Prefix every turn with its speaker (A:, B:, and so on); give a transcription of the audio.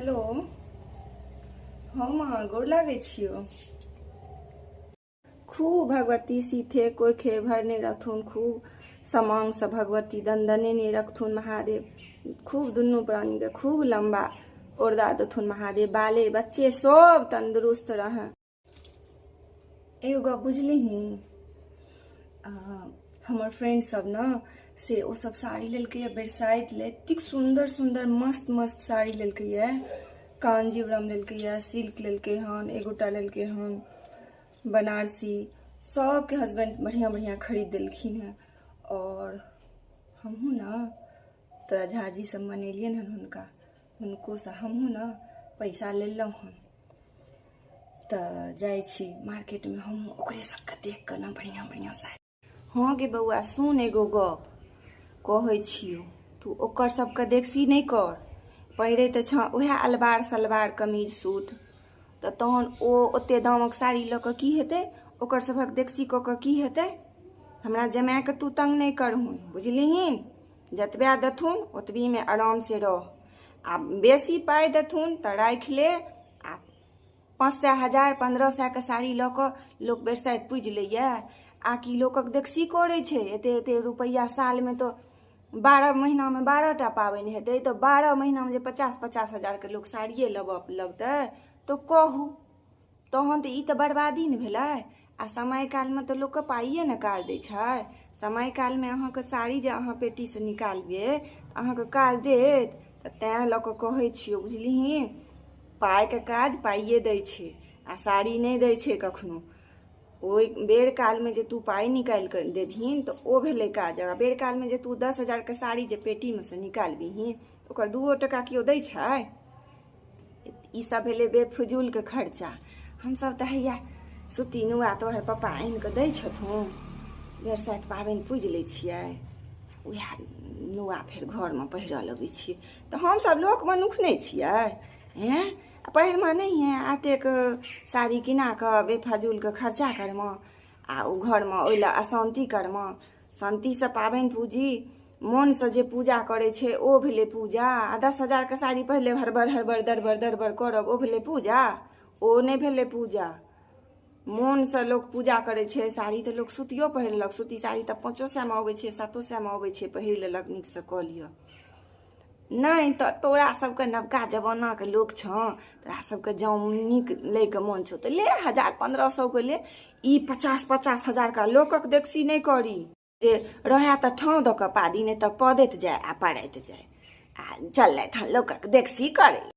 A: Hello. हम गोर लागै छियो। खूब भगवती सीथे कोइखे भरने रखथुन, खूब समांग से भगवती दंदने ने रखथुन महादेव। खूब दुनू प्राणी के खूब लंबा ओरदा दथुन महादेव, बाले बच्चे सब तंदुरुस्त रहे। एगो गप बुझलिही, हमर फ्रेंड सब न से ओ सब साड़ी लेलकै बरसाइत ले, एतेक सुंदर सुंदर मस्त मस्त साड़ी लेलकै ये। कांजीवरम लेलकै ये, सिल्क लेलकै हन, एगोटा लेलकै हन बनारसी। सबके हस्बैंड बढ़िया बढ़िया खरीद देलखिन है। और हमहूँ न तोरा झाजी सब मनेलियन हन हुनको से हमहूँ न पैसा लेलहुँ हन। तऽ जाइ छी मार्केट में हम ओकरे सबके देख कऽ न बढ़िया बढ़िया साड़ी। हाँ गे बउआ, सुन एगो गप कहै छियौ, तू ओकर सबके देखसी नहीं कर। पहिरे तऽ छ उएह अलबार सलवार कमीज सूट, तऽ तहन ओ ओते दामक साड़ी लऽ कऽ की हेतै, ओकर सभक देखसी कऽ कऽ की हेतै। हमरा जमाए कऽ तू तंग नहीं करहुन, बुझलिहिन। जतबे देथुन ओतबी में आराम से रह। आ बेसी पाई देथुन तऽ राखि ले। आ 500 1000 1500 के साड़ी लऽ कऽ लोक बरसाइत पूज लैया। आ कि लोकक देखसी करै छै, एते एते रुपैया साल में तो 12 महीना में 12टा पाबनि हेतै, तो 12 महीना में जे 50 हजार के लोक साड़िए लेबऽ लगतै तो कहू। तहन तऽ ई तऽ बर्बादी ने भेलै। आ समय काल में तो लोक पाइए ने काज दै छै। समय काल में अहाँके साड़ी जे अहाँ पेटी से निकालबै तऽ अहाँके काज देत। तऽ तैं लऽ कऽ कहै छियौ, बुझलिही। पाइ के काज पाइए दै छै, आ साड़ी नहीं दै छै कखनो। ओइ बेर काल में जे तू पाई निकाल कऽ देबहीन तऽ ओ भेलै काज। आ बेर काल में जे तू 10 हजार के साड़ी जे पेटी में से निकालबिहीन ओकर 2 टका केओ दै छै। ई सब भेलै बेफजूल के खर्चा। हमसब तऽ हैया सूती नुआ तोहर पापा आनि कऽ दै छथुन, बरसाइत पाबनि पूजि लै छियै, उएह नुआ फेर घर में पहिरऽ लगै छियै। तऽ हमसब लोक मनुख नहीं छियै हैं? पहिरमा नहीं है आतेक साड़ी किना कऽ बेफजूल के खर्चा करमे आ उ घर में ओइ ला अशांति करमे। शांति से पाबनि पूजी, मन से जे पूजा करे छै ओ भेलै पूजा। आ 10 हजार के साड़ी पहिरले हड़बड़ हड़बड़ दरबर दरबर करब ओ भेलै पूजा? ओ नहीं भेलै पूजा। मन से लोक पूजा करे छै। साड़ी तऽ लोक सूतियो पहिरलक, सूती साड़ी तऽ 500 में अबै छै, 700 में अबै छै, पहिर लेलक, नीक से कऽ लिअ। नहीं तऽ तोरा सबके नवका जमाना के लोक छौ, तोरा सबके जँ नीक लै के मन छौ तऽ ले 1000 1500 के ले। ई 50 हजार का लोकक देखसी नहीं करी। जे रहे तऽ ठाँव दऽ कऽ पादी, नहीं तऽ पदैत जाय आ पड़ैत जाय आ चललथि हन लोकक देखसी करे।